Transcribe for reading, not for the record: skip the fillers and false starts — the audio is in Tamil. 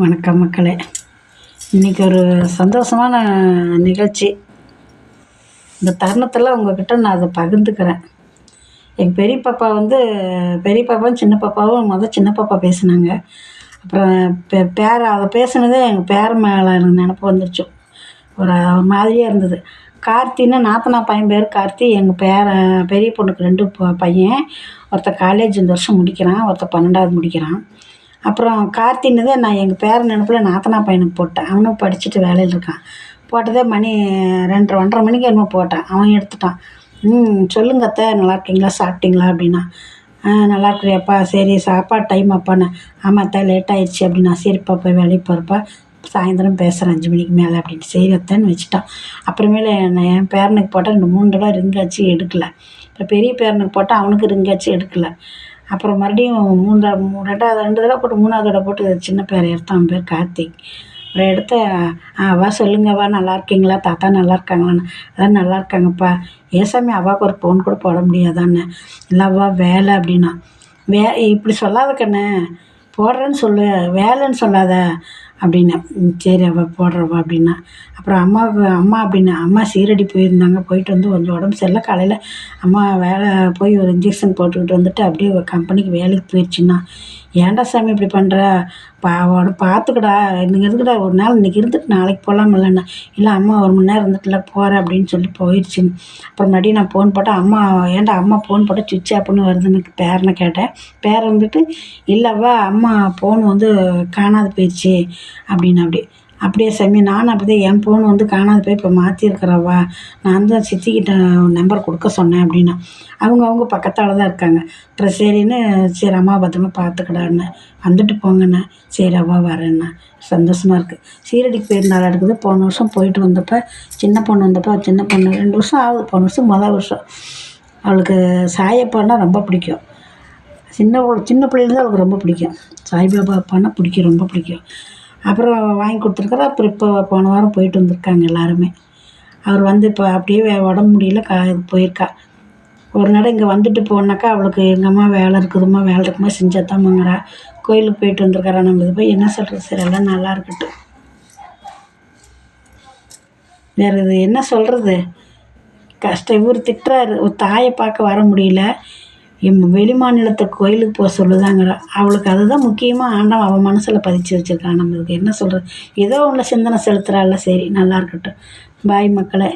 வணக்கம் மக்களே. இன்றைக்கி ஒரு சந்தோஷமான நிகழ்ச்சி. இந்த தருணத்தில் உங்கள்கிட்ட நான் அதை பகிர்ந்துக்கிறேன். எங்கள் பெரிய பாப்பா பெரிய பாப்பாவும் சின்ன பாப்பாவும் சின்ன பாப்பா பேசினாங்க. அப்புறம் அதை பேசுனதே எங்கள் பேர மேலே எனக்கு நினப்பு வந்துருச்சு. ஒரு மாதிரியாக இருந்தது. கார்த்தின்னு நாத்தனா பையன் பேர் கார்த்தி. எங்கள் பெரிய பொண்ணுக்கு 2 பையன். ஒருத்தன் காலேஜ் இந்த வருஷம் முடிக்கிறான், ஒருத்தன் 12வது முடிக்கிறான். அப்புறம் கார்த்தின்னதே நான் எங்கள் பேர நினப்பில் நாத்தனா பையனுக்கு போட்டேன். அவனும் படிச்சுட்டு வேலையில் இருக்கான். போட்டதே மணி 2:30 1:30 மணிக்கு என்னமோ போட்டேன். அவன் எடுத்துட்டான். சொல்லுங்க அத்தை, நல்லா இருக்கீங்களா, சாப்பிட்டீங்களா அப்படின்னா. நல்லா இருக்கிறியாப்பா, சரி சாப்பாடு டைம் அப்பான்னு. ஆமாம் அத்தை, லேட் ஆயிடுச்சு அப்படின்னா. சரிப்பா போய் வேலைக்கு போகிறப்பா, சாயந்தரம் பேசுகிறேன் 5 மணிக்கு மேலே அப்படின்ட்டு. சரி அத்தைன்னு வச்சுட்டான். அப்புறமேல என் பேரனுக்கு போட்டால் 2-3 தடவை ரிங்காச்சு எடுக்கலை. இப்போ பெரிய பேரனுக்கு போட்டால் அவனுக்கு ரிங்காச்சு எடுக்கலை. அப்புறம் மறுபடியும் 2 தடவை போட்டு 3வது தடவை போட்டு சின்ன பேரை எடுத்தான். அவன் பேர் கார்த்திக். அப்புறம் எடுத்து அவா சொல்லுங்கவா, நல்லா இருக்கீங்களா, தாத்தா நல்லா இருக்காங்களான்னு. அதான் நல்லா இருக்காங்கப்பா. ஏசாமி அவாவுக்கு ஒரு ஃபோன் கூட போட முடியாதான்னு. இல்லைவா வேலை அப்படின்னா. இப்படி சொல்லாத கண்ணு, போடுறேன்னு சொல்லு, வேலைன்னு சொல்லாத அப்படின்னேன். சரி அவள் போடுறவா அப்படின்னா. அப்புறம் அம்மா அப்படின்னா. அம்மா சீரடி போயிருந்தாங்க. போயிட்டு வந்து கொஞ்சம் உடம்பு சரியில்லை. காலையில் அம்மா வேலை போய் ஒரு இன்ஜெக்ஷன் போட்டுக்கிட்டு வந்துட்டு அப்படியே கம்பெனிக்கு வேலைக்கு போயிடுச்சுன்னா. ஏன்டா சாமி இப்படி பண்ணுற, பார்த்துக்கடா, நீங்கள் எதுக்குடா ஒரு நாள் இன்றைக்கி இருந்துட்டு நாளைக்கு போகலாமில்லண்ணா. இல்லை அம்மா 1 மணி நேரம் இருந்துட்டுல போகிறேன் அப்படின்னு சொல்லி போயிடுச்சுன்னு. அப்புறம் மறுபடியும் நான் ஃபோன் போட்டேன். ஏன்டா அம்மா ஃபோன் போட்டால் சுவிட்ச் ஆஃப்னு வருதுன்னு பேரனை கேட்டேன். பேரன் வந்துட்டு இல்லைவா அம்மா ஃபோன் காணாது போயிடுச்சு அப்படின்னு. அப்படியே சாமி, நானும் அப்படி தான் என் ஃபோன் காணாது போய் இப்போ மாற்றிருக்கிறவா, நான் தான் சித்திக்கிட்ட நம்பர் கொடுக்க சொன்னேன் அப்படின்னா. அவங்க பக்கத்தால் தான் இருக்காங்க. அப்புறம் சரின்னு, சரி அம்மா பத்திரமா பார்த்துக்கடான்னு. வந்துட்டு போங்கண்ணே. சரி அவ்வா வரேண்ணா. சந்தோஷமாக இருக்குது. சீரடிக்கு போயிருந்தாலும் இருக்குது. போன வருஷம் போயிட்டு வந்தப்போ சின்ன பொண்ணு 2 வருஷம் ஆகுது. போன வருஷம் மொதல் வருஷம். அவளுக்கு சாயப்பான்னா ரொம்ப பிடிக்கும். சின்ன பிள்ளைலேருந்து அவளுக்கு ரொம்ப பிடிக்கும். சாய்பாபா அப்பான்னா பிடிக்கும், ரொம்ப பிடிக்கும். அப்புறம் வாங்கி கொடுத்துருக்குறா. அப்புறம் இப்போ போன வாரம் போயிட்டு வந்திருக்காங்க எல்லாருமே. அவர் இப்போ அப்படியே உடம்பு முடியல, போயிருக்கா. ஒரு நாள் இங்கே வந்துட்டு போனாக்கா அவளுக்கு எங்கள் அம்மா வேலை இருக்குமா செஞ்சாத்தாம்மாங்கிறா. கோயிலுக்கு போயிட்டு வந்திருக்காரா. நம்ம இது போய் என்ன சொல்கிறது, சரி எல்லாம் நல்லா இருக்கட்டும். வேறு இது என்ன சொல்கிறது, கஷ்டம். இவர் திட்டுறாரு, ஒரு தாயை பார்க்க வர முடியல, வெளி மாநிலத்துக்கு கோயிலுக்கு போக சொல்லுதாங்கிறா. அவளுக்கு அதுதான் முக்கியமாக ஆண்டவன் அவன் மனசில் பதிச்சு வச்சுருக்கான். நம்மளுக்கு என்ன சொல்கிறது, ஏதோ ஒன்று சிந்தனை செலுத்துகிறாள். சரி நல்லா இருக்கட்டும். பாய் மக்களே.